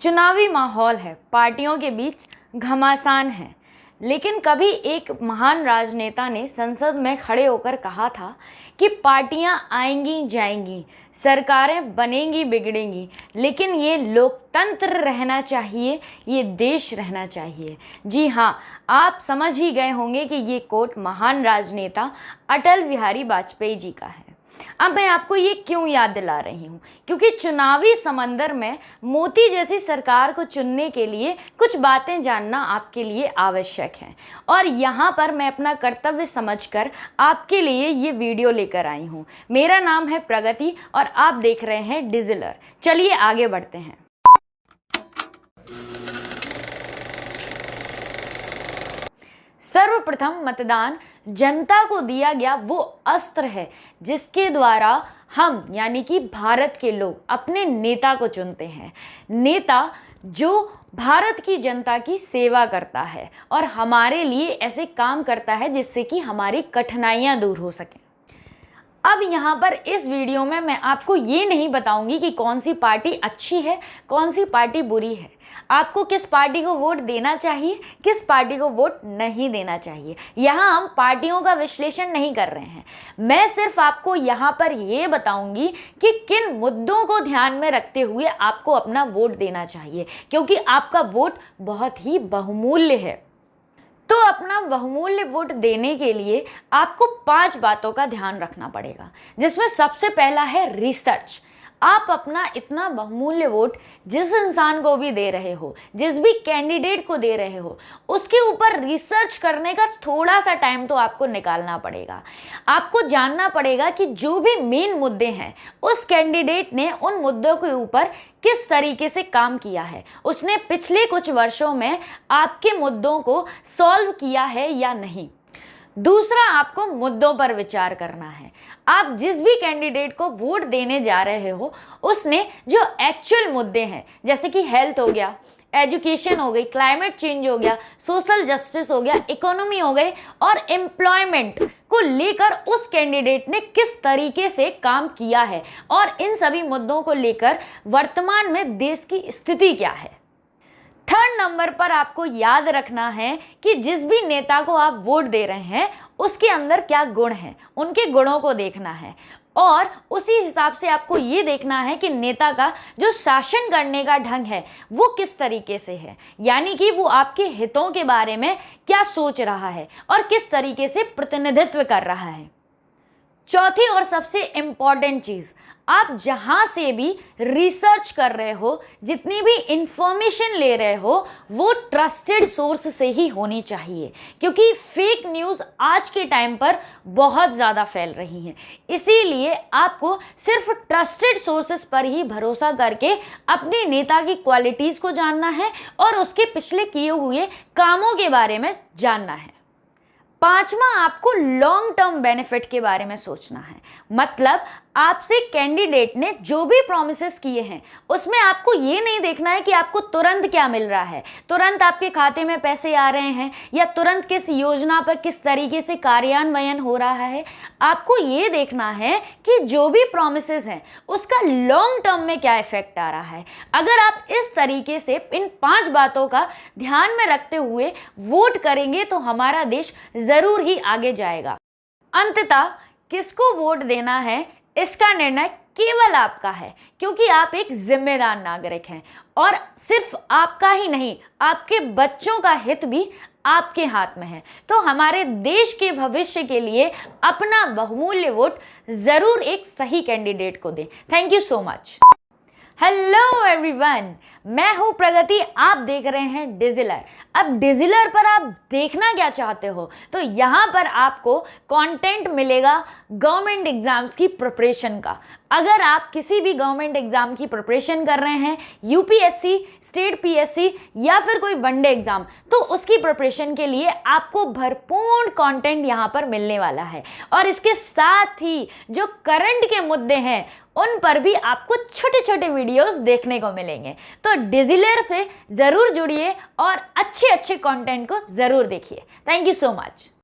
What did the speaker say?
चुनावी माहौल है, पार्टियों के बीच घमासान है। लेकिन कभी एक महान राजनेता ने संसद में खड़े होकर कहा था कि पार्टियां आएंगी जाएंगी, सरकारें बनेंगी बिगड़ेंगी, लेकिन ये लोकतंत्र रहना चाहिए, ये देश रहना चाहिए। जी हाँ, आप समझ ही गए होंगे कि ये कोट महान राजनेता अटल बिहारी वाजपेयी जी का है। अब मैं आपको ये क्यों याद दिला रही हूँ, क्योंकि चुनावी समंदर में मोदी जैसी सरकार को चुनने के लिए कुछ बातें जानना आपके लिए आवश्यक है। और यहाँ पर मैं अपना कर्तव्य समझकर आपके लिए ये वीडियो लेकर आई हूँ। मेरा नाम है प्रगति और आप देख रहे हैं डिजिलर। चलिए आगे बढ़ते हैं। सर्वप्रथम मतदान जनता को दिया गया वो अस्त्र है जिसके द्वारा हम यानी कि भारत के लोग अपने नेता को चुनते हैं। नेता जो भारत की जनता की सेवा करता है और हमारे लिए ऐसे काम करता है जिससे कि हमारी कठिनाइयाँ दूर हो सकें। अब यहाँ पर इस वीडियो में मैं आपको ये नहीं बताऊंगी कि कौन सी पार्टी अच्छी है, कौन सी पार्टी बुरी है, आपको किस पार्टी को वोट देना चाहिए, किस पार्टी को वोट नहीं देना चाहिए। यहाँ हम पार्टियों का विश्लेषण नहीं कर रहे हैं। मैं सिर्फ आपको यहाँ पर ये बताऊंगी कि किन मुद्दों को ध्यान में रखते हुए आपको अपना वोट देना चाहिए, क्योंकि आपका वोट बहुत ही बहुमूल्य है। तो अपना बहुमूल्य वोट देने के लिए आपको 5 बातों का ध्यान रखना पड़ेगा, जिसमें सबसे पहला है रिसर्च। आप अपना इतना बहुमूल्य वोट जिस इंसान को भी दे रहे हो, जिस भी कैंडिडेट को दे रहे हो, उसके ऊपर रिसर्च करने का थोड़ा सा टाइम तो आपको निकालना पड़ेगा। आपको जानना पड़ेगा कि जो भी मेन मुद्दे हैं उस कैंडिडेट ने उन मुद्दों के ऊपर किस तरीके से काम किया है, उसने पिछले कुछ वर्षों में आपके मुद्दों को सॉल्व किया है या नहीं। दूसरा, आपको मुद्दों पर विचार करना है। आप जिस भी कैंडिडेट को वोट देने जा रहे हो उसने जो एक्चुअल मुद्दे हैं, जैसे कि हेल्थ हो गया, एजुकेशन हो गई, क्लाइमेट चेंज हो गया, सोशल जस्टिस हो गया, इकोनॉमी हो गई और एम्प्लॉयमेंट को लेकर उस कैंडिडेट ने किस तरीके से काम किया है और इन सभी मुद्दों को लेकर वर्तमान में देश की स्थिति क्या है। थर्ड नंबर पर आपको याद रखना है कि जिस भी नेता को आप वोट दे रहे हैं उसके अंदर क्या गुण हैं, उनके गुणों को देखना है और उसी हिसाब से आपको ये देखना है कि नेता का जो शासन करने का ढंग है वो किस तरीके से है, यानी कि वो आपके हितों के बारे में क्या सोच रहा है और किस तरीके से प्रतिनिधित्व कर रहा है। चौथी और सबसे इम्पॉर्टेंट चीज़, आप जहां से भी रिसर्च कर रहे हो, जितनी भी इंफॉर्मेशन ले रहे हो, वो ट्रस्टेड सोर्स से ही होनी चाहिए, क्योंकि फेक न्यूज़ आज के टाइम पर बहुत ज़्यादा फैल रही हैं। इसीलिए आपको सिर्फ ट्रस्टेड सोर्सेस पर ही भरोसा करके अपने नेता की क्वालिटीज़ को जानना है और उसके पिछले किए हुए कामों के बारे में जानना है। पांचवा, आपको लॉन्ग टर्म बेनिफिट के बारे में सोचना है। मतलब आपसे कैंडिडेट ने जो भी प्रॉमिसेस किए हैं उसमें आपको ये नहीं देखना है कि आपको तुरंत क्या मिल रहा है, तुरंत आपके खाते में पैसे आ रहे हैं या तुरंत किस योजना पर किस तरीके से कार्यान्वयन हो रहा है। आपको ये देखना है कि जो भी प्रॉमिसेस हैं उसका लॉन्ग टर्म में क्या इफेक्ट आ रहा है। अगर आप इस तरीके से इन 5 बातों का ध्यान में रखते हुए वोट करेंगे तो हमारा देश ज़रूर ही आगे जाएगा। अंततः किसको वोट देना है इसका निर्णय केवल आपका है, क्योंकि आप एक जिम्मेदार नागरिक हैं और सिर्फ आपका ही नहीं, आपके बच्चों का हित भी आपके हाथ में है। तो हमारे देश के भविष्य के लिए अपना बहुमूल्य वोट जरूर एक सही कैंडिडेट को दें। Thank you so much. Hello everyone, मैं हूं प्रगति, आप देख रहे हैं डिजिलर। अब डिजिलर पर आप देखना क्या चाहते हो, तो यहाँ पर आपको कंटेंट मिलेगा गवर्नमेंट एग्जाम्स की प्रिपरेशन का। अगर आप किसी भी गवर्नमेंट एग्जाम की प्रिपरेशन कर रहे हैं, यूपीएससी, स्टेट पीएससी या फिर कोई वनडे एग्जाम, तो उसकी प्रिपरेशन के लिए आपको भरपूर कंटेंट यहाँ पर मिलने वाला है। और इसके साथ ही जो करंट के मुद्दे हैं उन पर भी आपको छोटे छोटे वीडियोस देखने को मिलेंगे। तो डिजिलर पे ज़रूर जुड़िए और अच्छे अच्छे कंटेंट को ज़रूर देखिए। Thank you so much.